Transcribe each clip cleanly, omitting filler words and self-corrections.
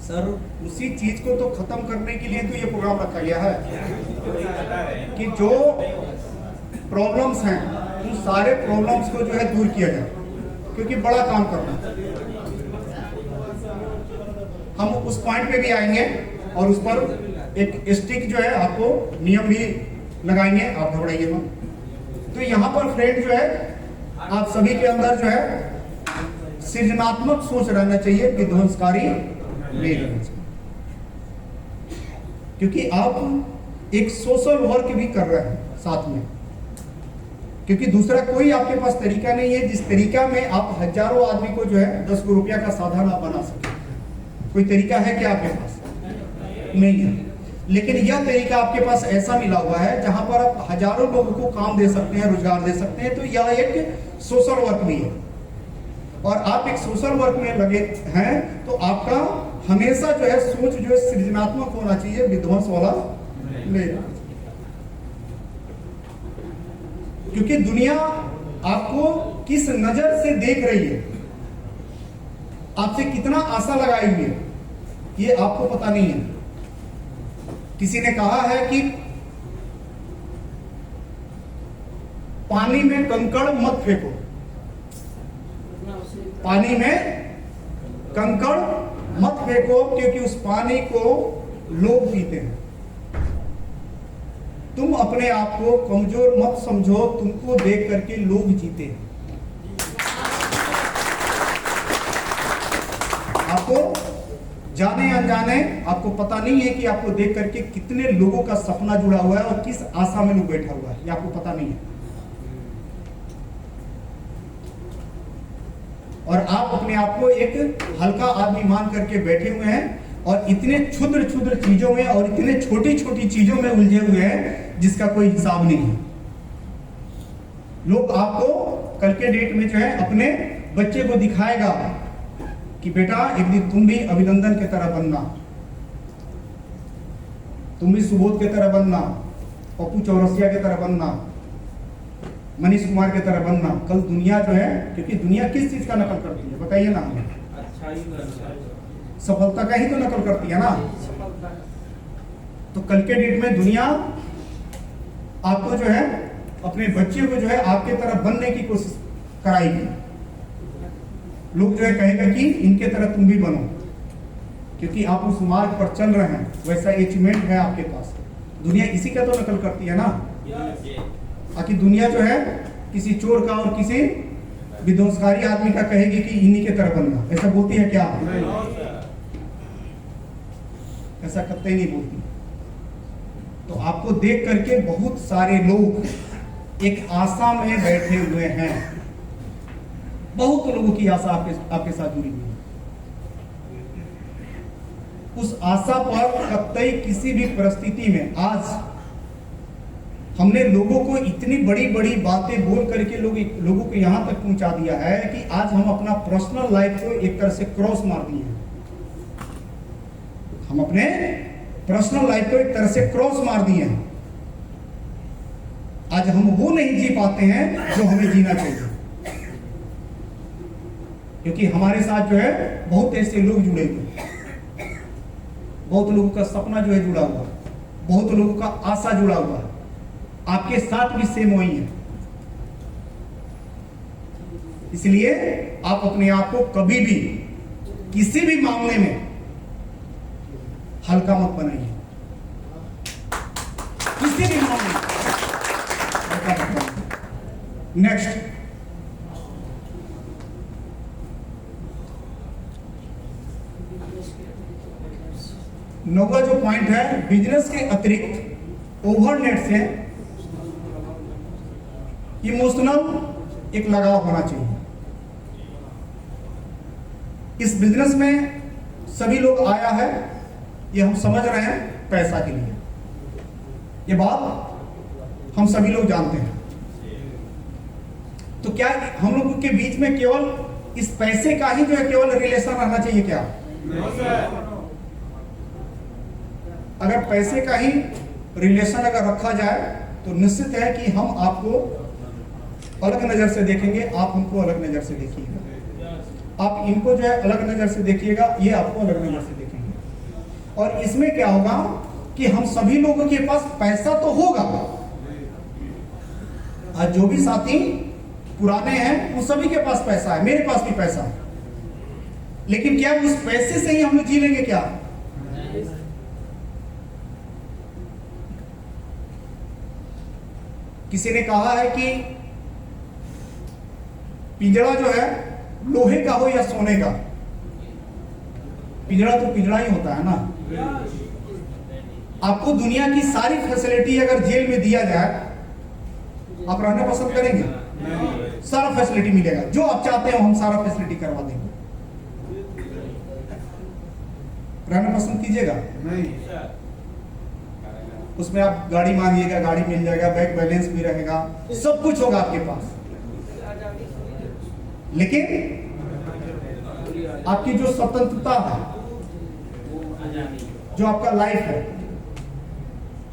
Sir उसी चीज को तो खत्म करने के लिए तो ये प्रोग्राम रखा गया है कि जो प्रॉब्लम्स हैं उन सारे प्रॉब्लम्स को जो है दूर किया जाए, क्योंकि बड़ा काम करना है। हम उस पॉइंट पे भी आएंगे और उस पर एक स्टिक जो है आपको नियम भी लगाएंगे, आप घबराइए मत। तो यहाँ पर फ्रेंड जो है आप सभी के अंदर जो है सृजनात्मक सोच रहना चाहिए, विध्वंसकारी नहीं रहना चाहिए, क्योंकि आप एक सोशल वर्क भी कर रहे हैं साथ में, क्योंकि दूसरा कोई आपके पास तरीका नहीं है जिस तरीका में आप हजारों आदमी को जो है 10 रुपया का साधन आप बना सके। कोई तरीका है क्या आपके पास? नहीं है। लेकिन यह तरीका आपके पास ऐसा मिला हुआ है जहां पर आप हजारों लोगों को काम दे सकते हैं, रोजगार दे सकते हैं। तो यह एक सोशल वर्क भी है, और आप एक सोशल वर्क में लगे हैं तो आपका हमेशा जो है सोच जो है सृजनात्मक होना चाहिए, विध्वंस वाला नहीं। क्योंकि दुनिया आपको किस नजर से देख रही है, आपसे कितना आशा लगाई हुई है, ये आपको पता नहीं है। किसी ने कहा है कि पानी में कंकड़ मत फेंको, पानी में कंकड़ मत फेंको, क्योंकि उस पानी को लोग पीते हैं। तुम अपने आप को कमजोर मत समझो, तुमको देख करके लोग जीते हैं। आपको जाने अनजाने आपको पता नहीं है कि आपको देख करके कितने लोगों का सपना जुड़ा हुआ है और किस आशा में लोग बैठा हुआ है, ये आपको पता नहीं है। और आप अपने आप को एक हल्का आदमी मान करके बैठे हुए हैं और इतने क्षुद्र क्षुद्र चीजों में और इतने छोटी छोटी चीजों में उलझे हुए हैं जिसका कोई हिसाब नहीं है। लोग आपको कल के डेट में जो है अपने बच्चे को दिखाएगा कि बेटा एक दिन तुम भी अभिनंदन की तरह बनना, तुम भी सुबोध की तरह बनना, पप्पू चौरसिया की तरह बनना, मनीष कुमार की तरह बनना। कल दुनिया जो है, क्योंकि दुनिया किस चीज का नकल करती है बताइए ना हमें? सफलता का ही तो नकल करती है ना। तो कल के डेट में दुनिया आपको जो है अपने बच्चे को जो है आपके तरह बनने की कोशिश कराएगी। लोग जो है कहेगा कि इनके तरह तुम भी बनो, क्योंकि आप उस मार्ग पर चल रहे हैं, वैसा अचीवमेंट है आपके पास। दुनिया इसी का तो नकल करती है ना। ताकि दुनिया जो है किसी चोर का और किसी विध्वंसकारी आदमी का कहेगी कि इन्हीं के तरह बनना, ऐसा बोलती है क्या? ऐसा कतई नहीं बोलती। तो आपको देख करके बहुत सारे लोग एक आशा में बैठे हुए हैं, बहुत लोगों की आशा आपके साथ जुड़ी हुई है। उस आशा पर कतई किसी भी परिस्थिति में आज हमने लोगों को इतनी बड़ी बड़ी बातें बोल करके लोगों को यहां तक पहुंचा दिया है कि आज हम अपना पर्सनल लाइफ को एक तरह से क्रॉस मार दिए हैं। हम अपने पर्सनल लाइफ को एक तरह से क्रॉस मार दिए हैं। आज हम वो नहीं जी पाते हैं जो हमें जीना चाहिए, क्योंकि हमारे साथ जो है बहुत ऐसे लोग जुड़े हुए हैं, बहुत लोगों का सपना जो है जुड़ा हुआ है, बहुत लोगों का आशा जुड़ा हुआ है। आपके साथ भी सेम वही है। इसलिए आप अपने आप को कभी भी किसी भी मामले में हल्का मत बनाइए, किसी भी मामले में हल्का मत बनाइए। नेक्स्ट, नौवा जो पॉइंट है, बिजनेस के अतिरिक्त ओवरनेट से इमोशनल एक लगाव होना चाहिए। इस बिजनेस में सभी लोग आया है, ये हम समझ रहे हैं, पैसा के लिए। ये बात हम सभी लोग जानते हैं। तो क्या हम लोगों के बीच में केवल इस पैसे का ही जो है केवल रिलेशन रहना चाहिए क्या? अगर पैसे का ही रिलेशन अगर रखा जाए तो निश्चित है कि हम आपको अलग नजर से देखेंगे, आप हमको अलग नजर से देखिएगा, आप इनको जो है अलग नजर से देखिएगा, ये आपको अलग नजर से देखेंगे। और इसमें क्या होगा कि हम सभी लोगों के पास पैसा तो होगा, और जो भी साथी पुराने हैं उन सभी के पास पैसा है, मेरे पास भी पैसा है, लेकिन क्या उस पैसे से ही हम लोग जी लेंगे क्या? किसी ने कहा है कि पिंजरा जो है लोहे का हो या सोने का, पिंजरा तो पिंजरा ही होता है ना। आपको दुनिया की सारी फैसिलिटी अगर जेल में दिया जाए, आप रहना पसंद करेंगे? सारा फैसिलिटी मिलेगा, जो आप चाहते हो हम सारा फैसिलिटी करवा देंगे, रहना पसंद कीजिएगा? नहीं। उसमें आप गाड़ी मांगिएगा, गाड़ी मिल जाएगा, बैंक बैलेंस भी रहेगा, सब कुछ होगा आपके पास, लेकिन आपकी जो स्वतंत्रता है, जो आपका लाइफ है,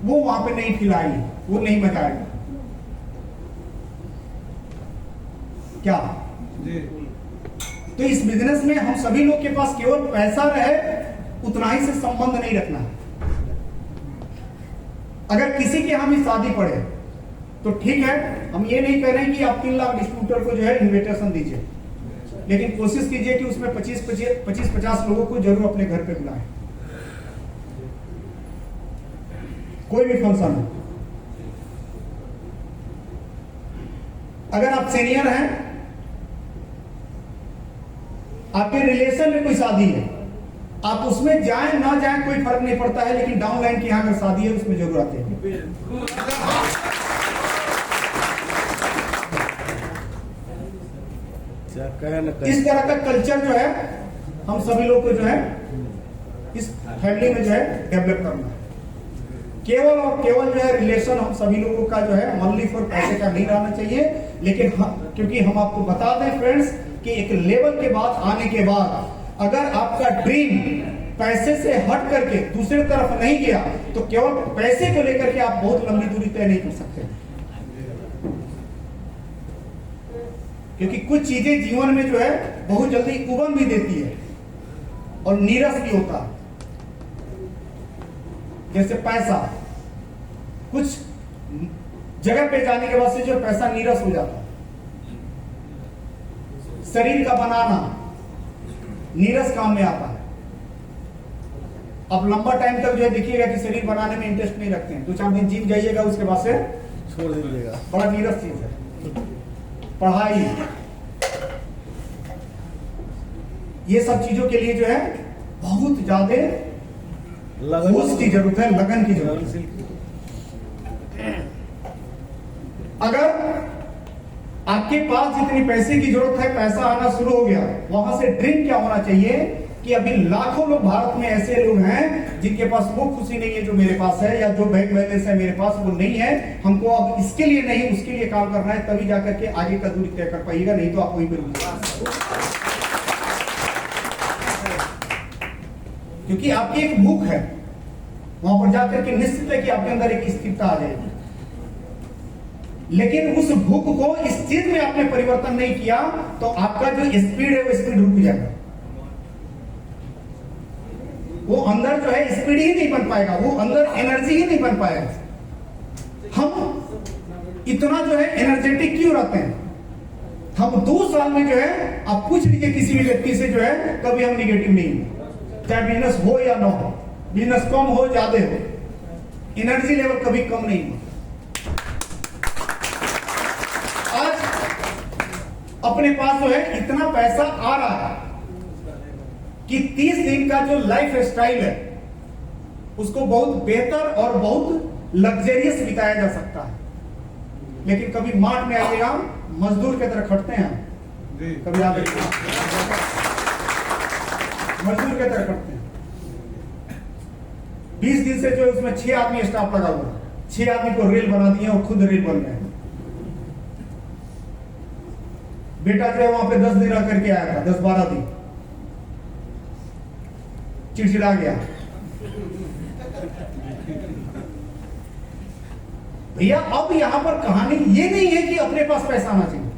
वो वहां पे नहीं खिलाएगी, वो नहीं मजा आएगा। क्या? तो इस बिजनेस में हम सभी लोग के पास केवल पैसा रहे उतना ही से संबंध नहीं रखना है। अगर किसी के यहाँ भी शादी पड़े तो ठीक है, हम ये नहीं कह रहे हैं कि आप 3 लाख डिस्ट्रीब्यूटर को जो है इन्विटेशन दीजिए, लेकिन कोशिश कीजिए कि उसमें 25-50 लोगों को जरूर अपने घर पे बुलाएं। कोई भी फंक्शन है, अगर आप सीनियर हैं, आपके रिलेशन में कोई शादी है, आप उसमें जाएं ना जाएं कोई फर्क नहीं पड़ता है, लेकिन डाउनलाइन की यहां अगर शादी है उसमें जरूर आते हैं। इस तरह का कल्चर जो है हम सभी लोग को जो है इस फैमिली में जो है डेवलप करना है। केवल और केवल जो है रिलेशन हम सभी लोगों का जो है ओनली फॉर पैसे का नहीं रहना चाहिए, लेकिन क्योंकि हम आपको बता दें फ्रेंड्स कि एक लेवल के बाद आने के बाद अगर आपका ड्रीम पैसे से हट करके दूसरी तरफ नहीं गया तो केवल पैसे को लेकर के आप बहुत लंबी दूरी तय नहीं कर सकते, क्योंकि कुछ चीजें जीवन में जो है बहुत जल्दी उबन भी देती है और नीरस भी होता है। जैसे पैसा, कुछ जगह पे जाने के बाद से जो पैसा नीरस हो जाता है। शरीर का बनाना नीरस काम में आता है। अब लंबा टाइम तक जो है देखिएगा कि शरीर बनाने में इंटरेस्ट नहीं रखते हैं, 2-4 दिन जिम जाइएगा उसके बाद से छोड़ दीजिएगा, बड़ा नीरस चीज है। पढ़ाई, ये सब चीजों के लिए जो है बहुत ज्यादा लगन की जरूरत है, लगन की जरूरत है। अगर आपके पास जितनी पैसे की जरूरत है, पैसा आना शुरू हो गया, वहां से ड्रीम क्या होना चाहिए कि अभी लाखों लोग भारत में ऐसे लोग हैं जिनके पास वो खुशी नहीं है जो मेरे पास है, या जो बैंक बैलेंस है मेरे पास वो नहीं है। हमको अब इसके लिए नहीं उसके लिए काम करना है, तभी जाकर के आगे का दूरी तय कर पाइएगा, नहीं तो आप वहीं पर रुक जाएंगे। क्योंकि आपकी एक भूख है, वहां पर जाकर के निश्चित है कि आपके अंदर एक स्थिरता आ जाएगी, लेकिन उस भूख को इस चीज में आपने परिवर्तन नहीं किया तो आपका जो स्पीड है वो स्पीड रुक जाएगा। वो अंदर जो है स्पीड ही नहीं बन पाएगा, वो अंदर एनर्जी ही नहीं बन पाएगा। हम इतना जो है एनर्जेटिक क्यों रहते हैं? हम 2 साल में जो है आप पूछ लीजिए किसी भी व्यक्ति से, जो है कभी हम निगेटिव नहीं है, चाहे बिजनेस हो या ना हो, बिजनेस कम हो ज्यादा हो, एनर्जी लेवल कभी कम नहीं हो। आज अपने पास जो है इतना पैसा आ रहा है कि 30 दिन का जो लाइफ स्टाइल है उसको बहुत बेहतर और बहुत लग्जरियस बिताया जा सकता है, लेकिन कभी मार्ट में आइएगा, मजदूर की तरह खटते हैं, कभी आप मजदूर की तरह खटते हैं। 20 दिन से जो उसमें 6 आदमी स्टाफ लगा हुआ, 6 आदमी को रेल बना दिए और खुद रेल बन रहे हैं। बेटा जो है वहां पे 10 दिन रह करके आया था, 10-12 दिन, चिड़चिड़ा गया। भैया अब यहां पर कहानी ये नहीं है कि अपने पास पैसा आना चाहिए,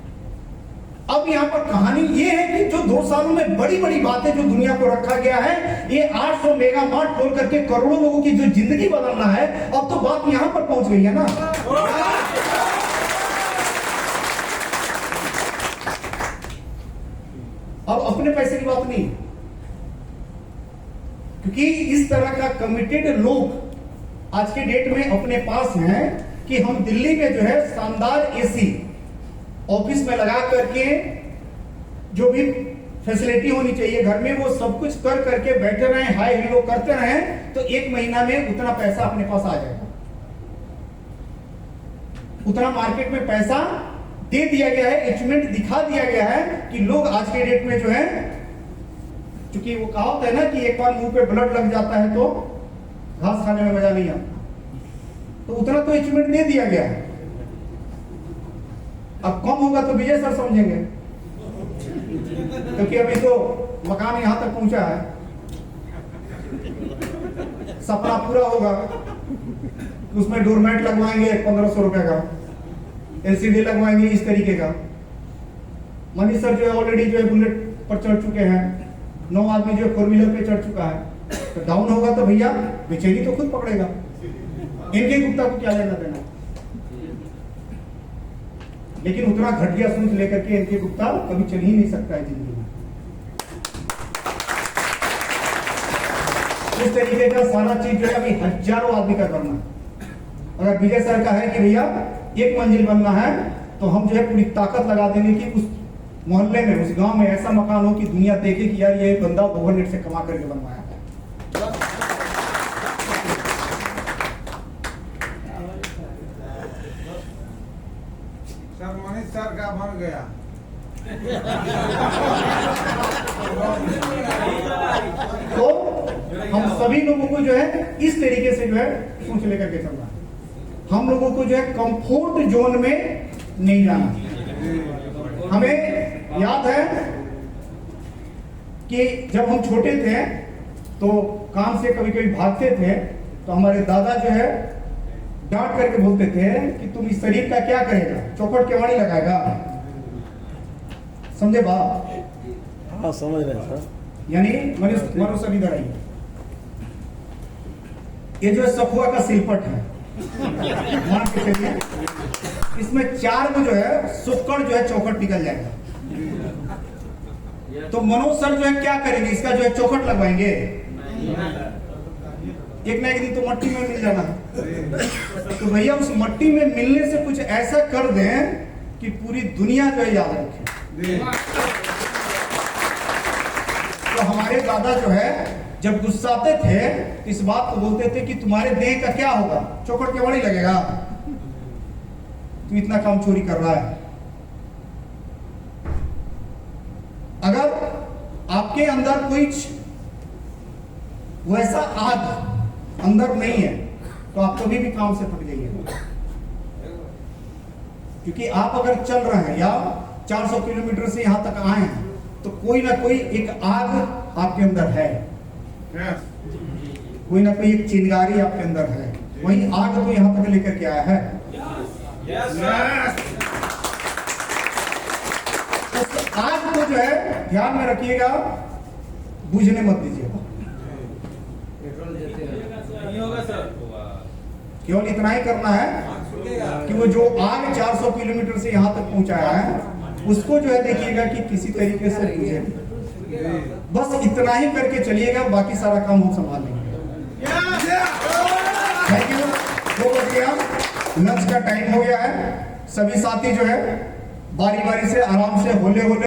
अब यहाँ पर कहानी ये है कि जो 2 सालों में बड़ी बड़ी बातें जो दुनिया को रखा गया है, ये 800 मेगा मार्ट खोल करके करोड़ों लोगों की जो जिंदगी बदलना है, अब तो बात यहां पर पहुंच गई है ना। अब अपने पैसे की बात नहीं, क्योंकि इस तरह का कमिटेड लोग आज के डेट में अपने पास हैं कि हम दिल्ली में जो है शानदार एसी ऑफिस में लगा करके जो भी फैसिलिटी होनी चाहिए घर में, वो सब कुछ कर करके बैठे रहे, हाई हेलो करते रहे, तो 1 महीना में उतना पैसा अपने पास आ जाएगा। उतना मार्केट में पैसा दे दिया गया है, अचीवमेंट दिखा दिया गया है कि लोग आज के डेट में जो है, क्योंकि वो कहावत है ना कि एक बार मुंह पे ब्लड लग जाता है तो घास खाने में मजा नहीं आता, तो उतना तो अचीवमेंट दे दिया गया है। अब कम होगा तो विजय सर समझेंगे, क्योंकि अभी तो मकान यहां तक पहुंचा है, सपना पूरा होगा, उसमें डोरमेट लगवाएंगे 1500 रुपए का, एलसीडी लगवाएंगे इस तरीके का। मनीष सर जो है ऑलरेडी जो है बुलेट पर चढ़ चुके हैं, 9 आदमी जो है 4 व्हीलर पे चढ़ चुका है, तो डाउन होगा तो भैया बेचैनी तो खुद पकड़ेगा, इनके गुप्ता को क्या लेना देना। लेकिन उतना घटिया सोच लेकर के इनके गुप्ता कभी चल ही नहीं सकता है जिंदगी में। इस तरीके का सारा चीज जो है अभी हजारों आदमी का करना है। अगर विजय सर का है कि भैया 1 मंजिल बनना है, तो हम जो है पूरी ताकत लगा देंगे कि उस मोहल्ले में, उस गांव में ऐसा मकान हो कि दुनिया देखे कि यार ये बंदा ओवरनेट से कमा करके बनवाया है। सर मनीष सर का बन गया। तो हम सभी लोगों को जो है इस तरीके से जो है सोच लेकर के चलना है। हम लोगों को जो है कंफर्ट जोन में नहीं जाना। हमें याद है कि जब हम छोटे थे तो काम से कभी कभी भागते थे, तो हमारे दादा जो है डांट करके बोलते थे कि तुम इस शरीर का क्या करेगा, चौखट केवाड़ी लगाएगा। समझे बात? हाँ समझ रहे हैं सर। यानी मनो सभी इधर आइए, ये जो है सखुआ का सिलपट है, मान के चलिए इसमें 4 को जो है सुक्कड़ जो है चौखट निकल जाएगा। तो मनोज सर जो है क्या करेंगे, इसका जो है चौखट लगवाएंगे, एक ना एक दिन तो मट्टी में मिल जाना। तो भैया उस मट्टी में मिलने से कुछ ऐसा कर दें कि पूरी दुनिया जो है याद रखे। तो हमारे दादा जो है जब गुस्साते थे इस बात को बोलते थे कि तुम्हारे देह का क्या होगा, चौखट केवाड़ी लगेगा, तू इतना काम चोरी कर रहा है। अगर आपके अंदर कोई वैसा आग अंदर नहीं है तो आप कभी भी काम से थक जाइए, क्योंकि आप अगर चल रहे हैं या 400 किलोमीटर से यहां तक आए हैं तो कोई ना कोई एक आग आपके अंदर है, कोई ना कोई एक चिंगारी आपके अंदर है, वही आग को यहां तक लेकर के आया है। उस आग को जो है ध्यान में रखिएगा, बुझने मत दीजिएगा। केवल इतना ही करना है कि वो जो आग 400 किलोमीटर से यहां तक पहुंचाया है उसको जो है देखिएगा कि किसी तरीके से बुझे, बस इतना ही करके चलिएगा, बाकी सारा काम हम संभाल लेंगे। Thank you. 2 बज गया, लंच का टाइम हो गया है, सभी साथी जो है बारी बारी से आराम से होले होले